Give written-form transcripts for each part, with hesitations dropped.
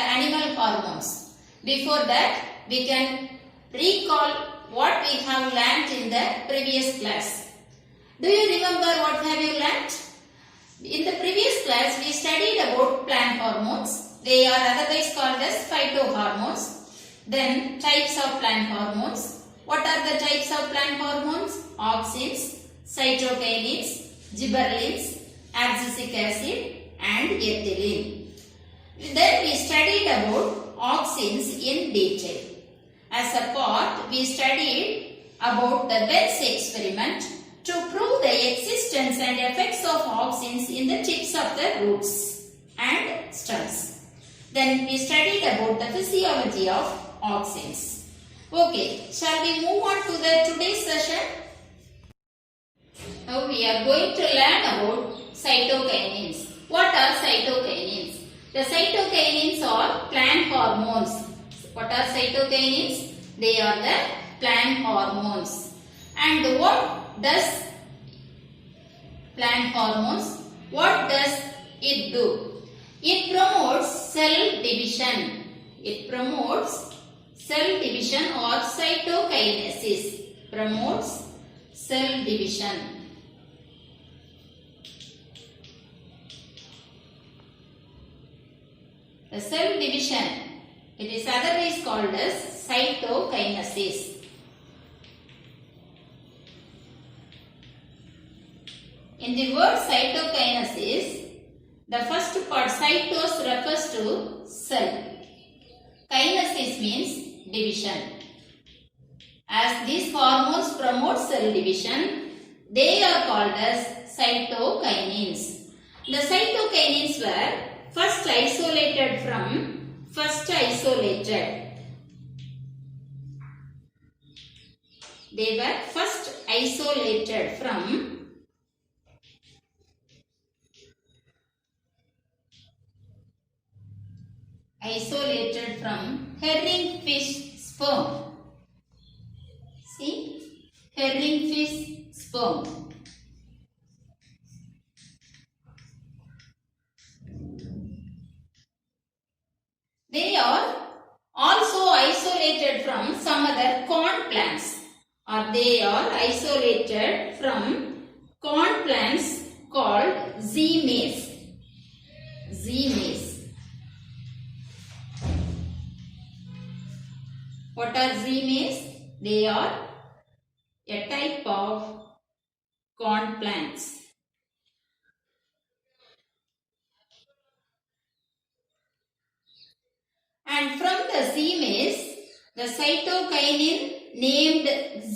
animal hormones. Before that, we can recall what we have learnt in the previous class. Do you remember what have you learnt? In the previous class, we studied about plant hormones. They are otherwise called as phytohormones. Then types of plant hormones. What are the types of plant hormones? Auxins, cytokinins, gibberellins, abscisic acid and ethylene. Then we studied about auxins in detail. As a part, we studied about the Bell's experiment to prove the existence and effects of auxins in the tips of the roots and stems. Then we studied about the physiology of auxins. Okay, shall we move on to the today's session? Now we are going to learn about cytokinins. What are cytokinins? The cytokinins are plant hormones. What are cytokinins? They are the plant hormones. And what does plant hormones? What does it do? It promotes cell division. It promotes cell division or cytokinesis. Promotes cell division. The cell division, it is otherwise called as cytokinesis. In the word cytokinesis, the first part cytos refers to cell. Kinesis means division. As these hormones promote cell division, they are called as cytokinins. The cytokinins were first isolated They were first isolated from herringfish sperm. See, herringfish sperm. They are also isolated from some other corn plants, or they are isolated from corn plants called Z-maize. Z-maize. What are Z-maize? They are a type of corn plants. And from the Z-maize, the cytokinin named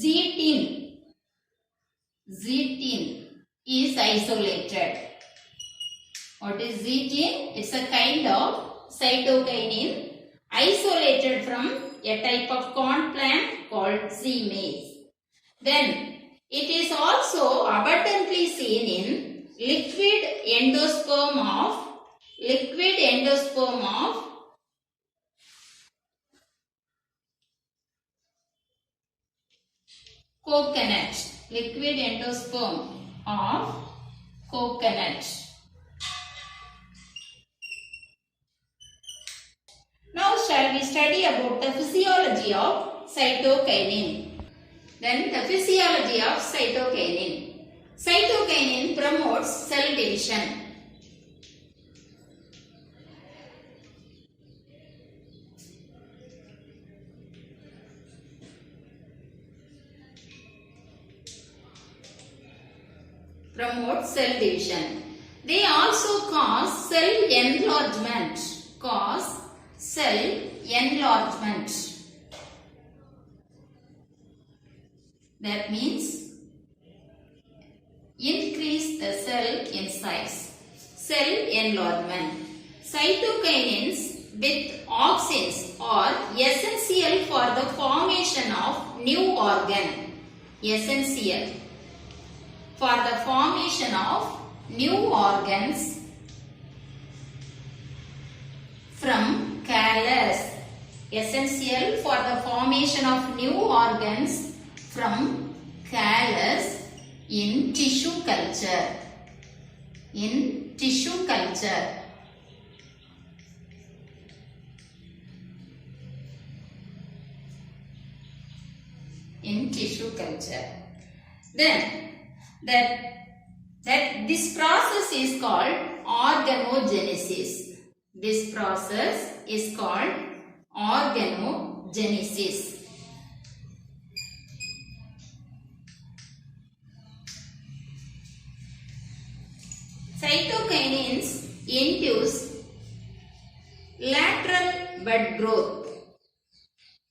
zeatin is isolated. What is zeatin? It's a kind of cytokinin isolated from a type of corn plant called Z-maize. Then it is also abundantly seen in liquid endosperm of coconut. Liquid endosperm of coconut. Now shall we study about the physiology of cytokinin. Then the physiology of cytokinin. Cytokinin promotes cell division. Promote cell division. They also cause cell enlargement. That means increase the cell in size. Cell enlargement. Cytokinins with auxins are essential for the formation of new organ. Essential for the formation of new organs from callus. Essential for the formation of new organs from callus in tissue culture. tissue culture. Then this process is called organogenesis. This process is called organogenesis. Cytokinins induce lateral bud growth.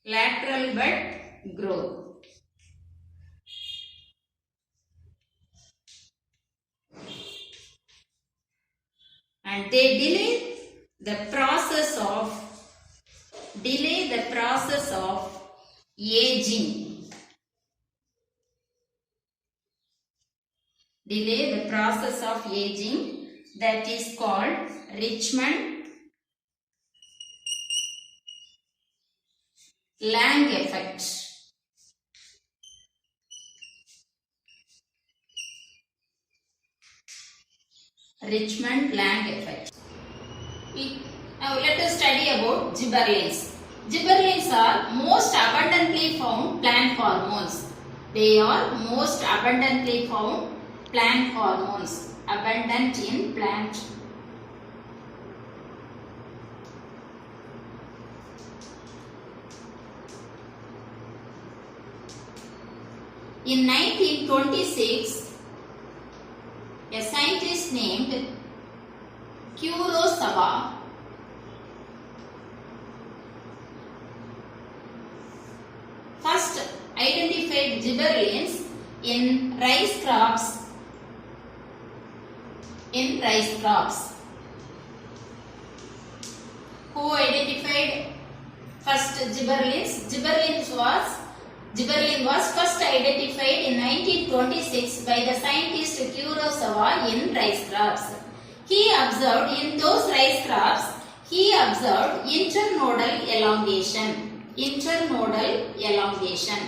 Lateral bud growth. And they delay the process of aging. Delay the process of aging, that is called Richmond-Lang effect. Richmond-Lang effect. Now let us study about gibberellins. Gibberellins are most abundantly found plant hormones. They are most abundantly found plant hormones. Abundant in plant. In 1926, a scientist named Kurosawa first identified gibberellins in rice crops. Who identified first gibberellins? Gibberellin was first identified in 1926 by the scientist Kurosawa in rice crops. He observed in those rice crops, internodal elongation.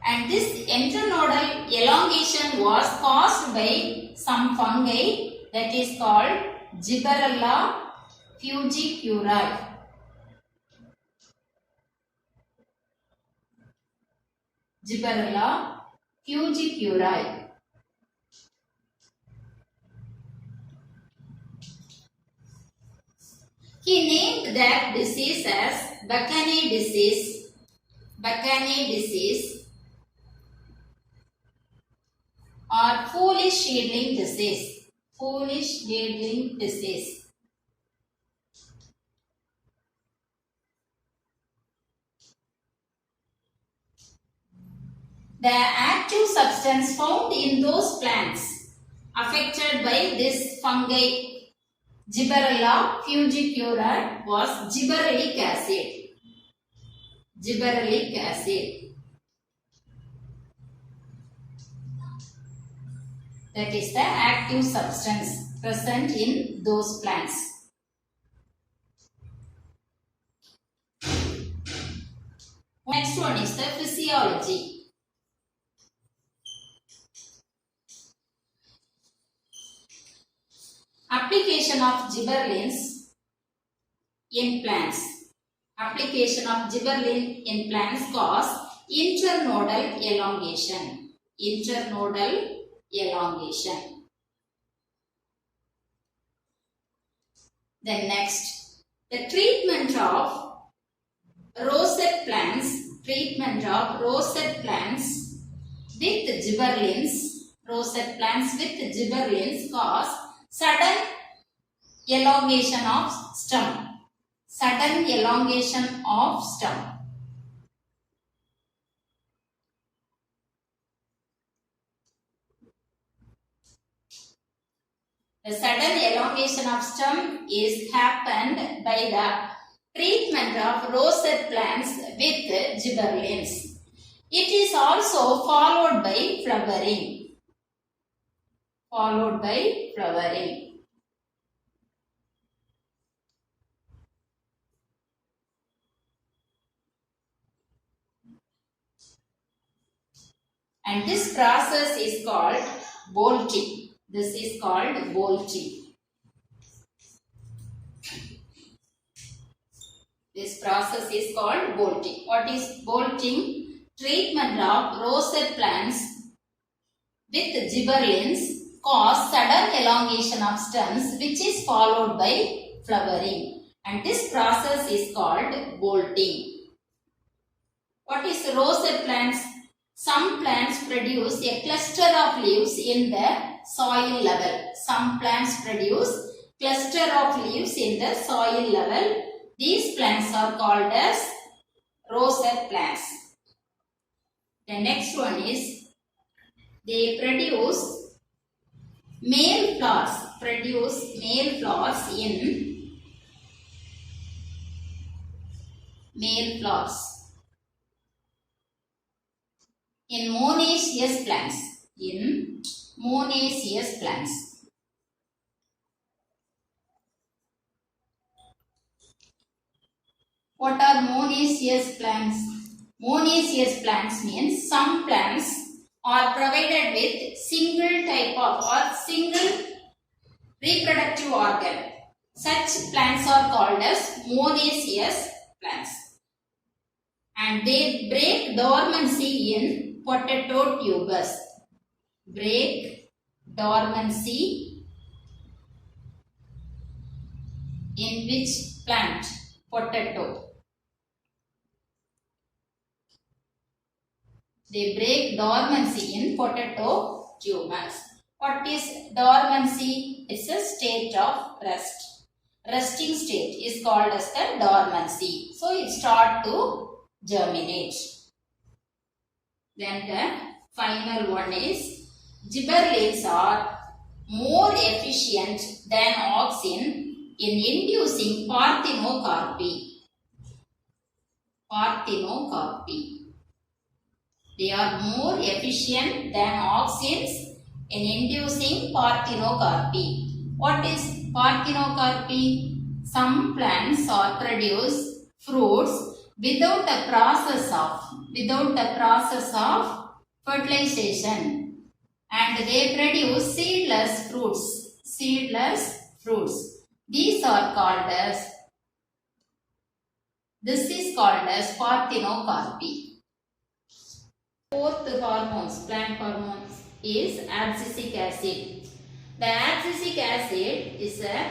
And this internodal elongation was caused by some fungi that is called Gibberella fujiculae. Gibberella fujiculae. He named that disease as Buchaney disease or foolish seedling disease. The active substance found in those plants affected by this fungi Gibberella fujiculae was gibberellic acid. That is the active substance present in those plants. Next one is the physiology. Application of gibberellins in plants. Application of gibberellin in plants cause internodal elongation. Then next, the treatment of rosette plants with gibberellins cause sudden elongation of stem. The sudden elongation of stem is happened by the treatment of rosette plants with gibberellins. It is also followed by flowering. And this process is called bolting. This process is called bolting. What is bolting? Treatment of rosette plants with gibberellins cause sudden elongation of stems which is followed by flowering, and this process is called bolting. What is rosette plants? Some plants produce a cluster of leaves in the soil level. Some plants produce cluster of leaves in the soil level. These plants are called as rosette plants. The next one is they produce male flowers. In monoecious plants. What are monoecious plants? Monoecious plants means some plants are provided with single type of or single reproductive organ. Such plants are called as monoecious plants. And they break dormancy in potato tubers. Break dormancy in which plant? Potato. They break dormancy in potato tumors. What is dormancy? It's a state of rest. Resting state is called as the dormancy. So it starts to germinate. Then the final one is gibberellins are more efficient than auxin in inducing parthenocarpy. They are more efficient than auxins in inducing parthenocarpy. What is parthenocarpy? Some plants are produce fruits without a process of fertilization, and they produce seedless fruits. This is called as parthenocarpy. Fourth plant hormones is abscisic acid. The abscisic acid is a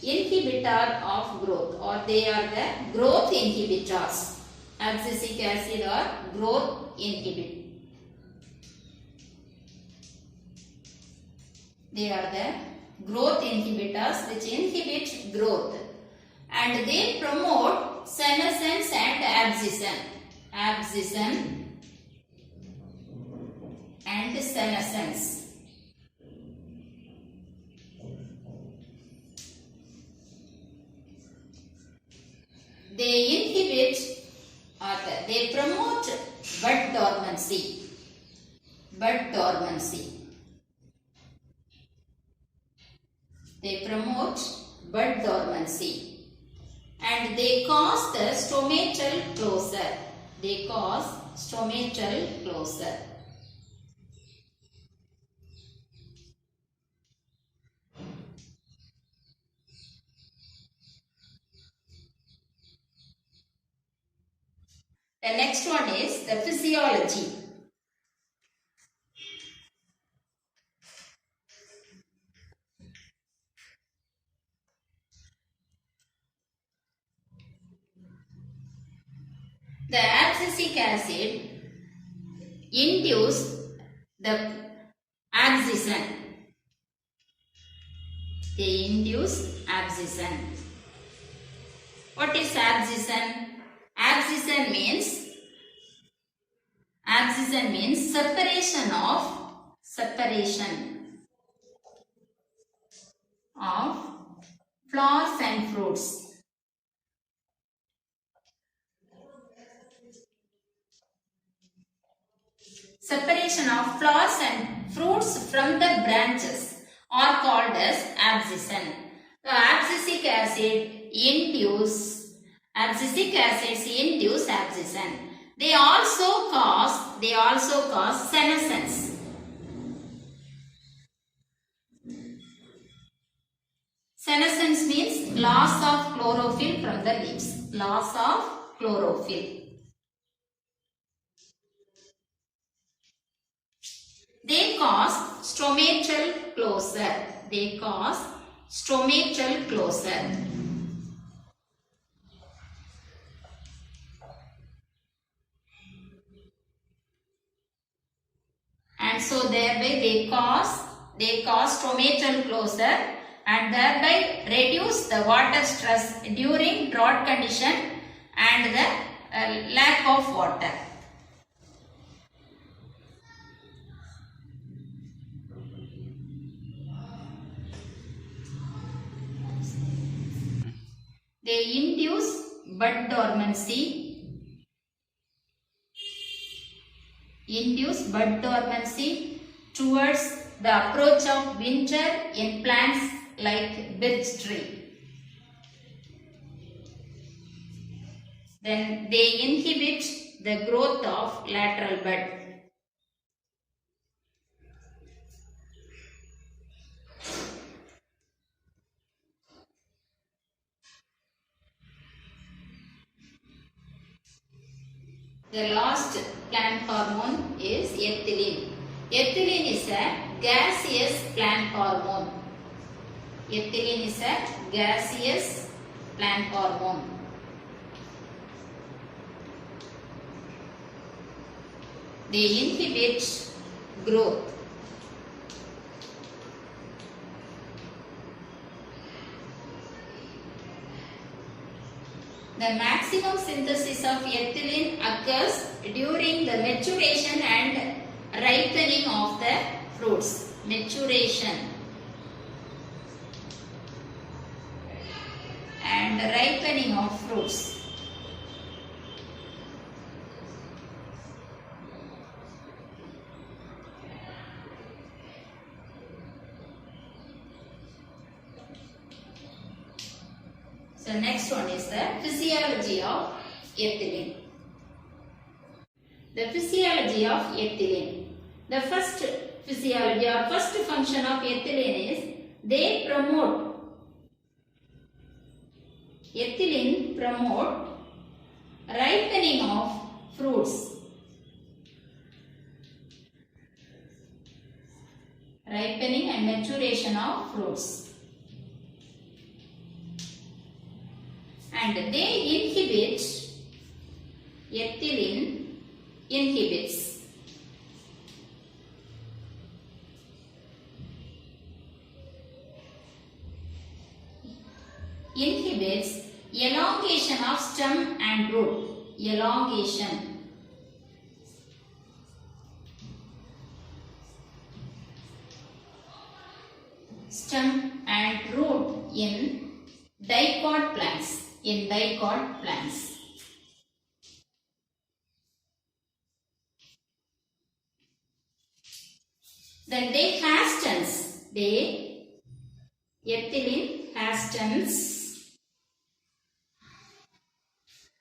inhibitor of growth, or they are the growth inhibitors. Abscisic acid or growth inhibitors. They are the growth inhibitors which inhibit growth, and they promote senescence and abscission and senescence. They inhibit or they promote bud dormancy. They promote bud dormancy, and they cause the stomatal closure. The next one is the physiology. The abscisic acid induce the abscission. They induce abscission. What is abscission? Abscission means separation of flowers and fruits. Separation of flowers and fruits from the branches are called as abscission. The abscisic acids induce abscission. They also cause senescence. Senescence means loss of chlorophyll from the leaves. Loss of chlorophyll. They cause stomatal closure. They cause stomatal closure. And so thereby they cause stomatal closure and thereby reduce the water stress during drought condition and the lack of water. They induce bud dormancy. Towards the approach of winter in plants like birch tree. Then they inhibit the growth of lateral bud. The last plant hormone is ethylene. Ethylene is a gaseous plant hormone. Ethylene is a gaseous plant hormone. They inhibit growth. The maximum synthesis of ethylene occurs during the maturation and ripening of the fruits. Maturation and ripening of fruits. So next one is the physiology of ethylene. The physiology of ethylene. The first physiology or first function of ethylene is they promote. Ethylene promote ripening of fruits. Ripening and maturation of fruits. And they inhibit, ethylene inhibits elongation of stem and root. Elongation. Stem and root in dicot plants. Then they hastens. Ethylene hastens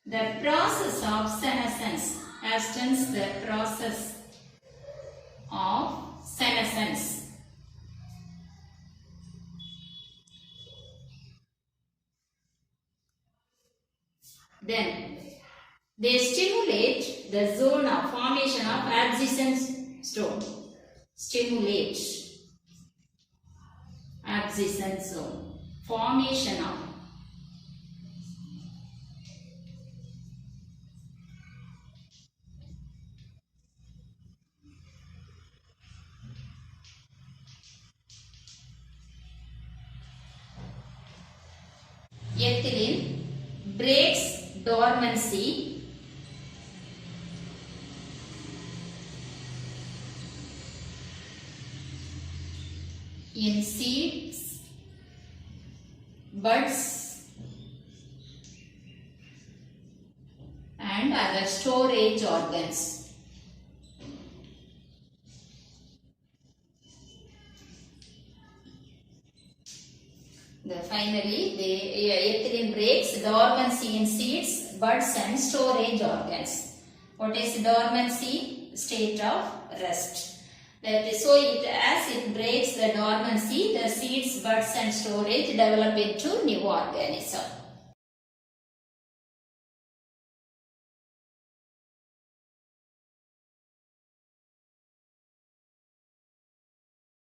the process of senescence. Hastens the process of senescence. Then they stimulate the zone of formation of abscisic stone. Stimulate abscisic zone. Formation of ethylene breaks dormancy in seeds, buds and other storage organs. Finally, the ethylene breaks dormancy in seeds, buds and storage organs. What is dormancy? State of rest. So as it breaks the dormancy, the seeds, buds and storage develop into new organism.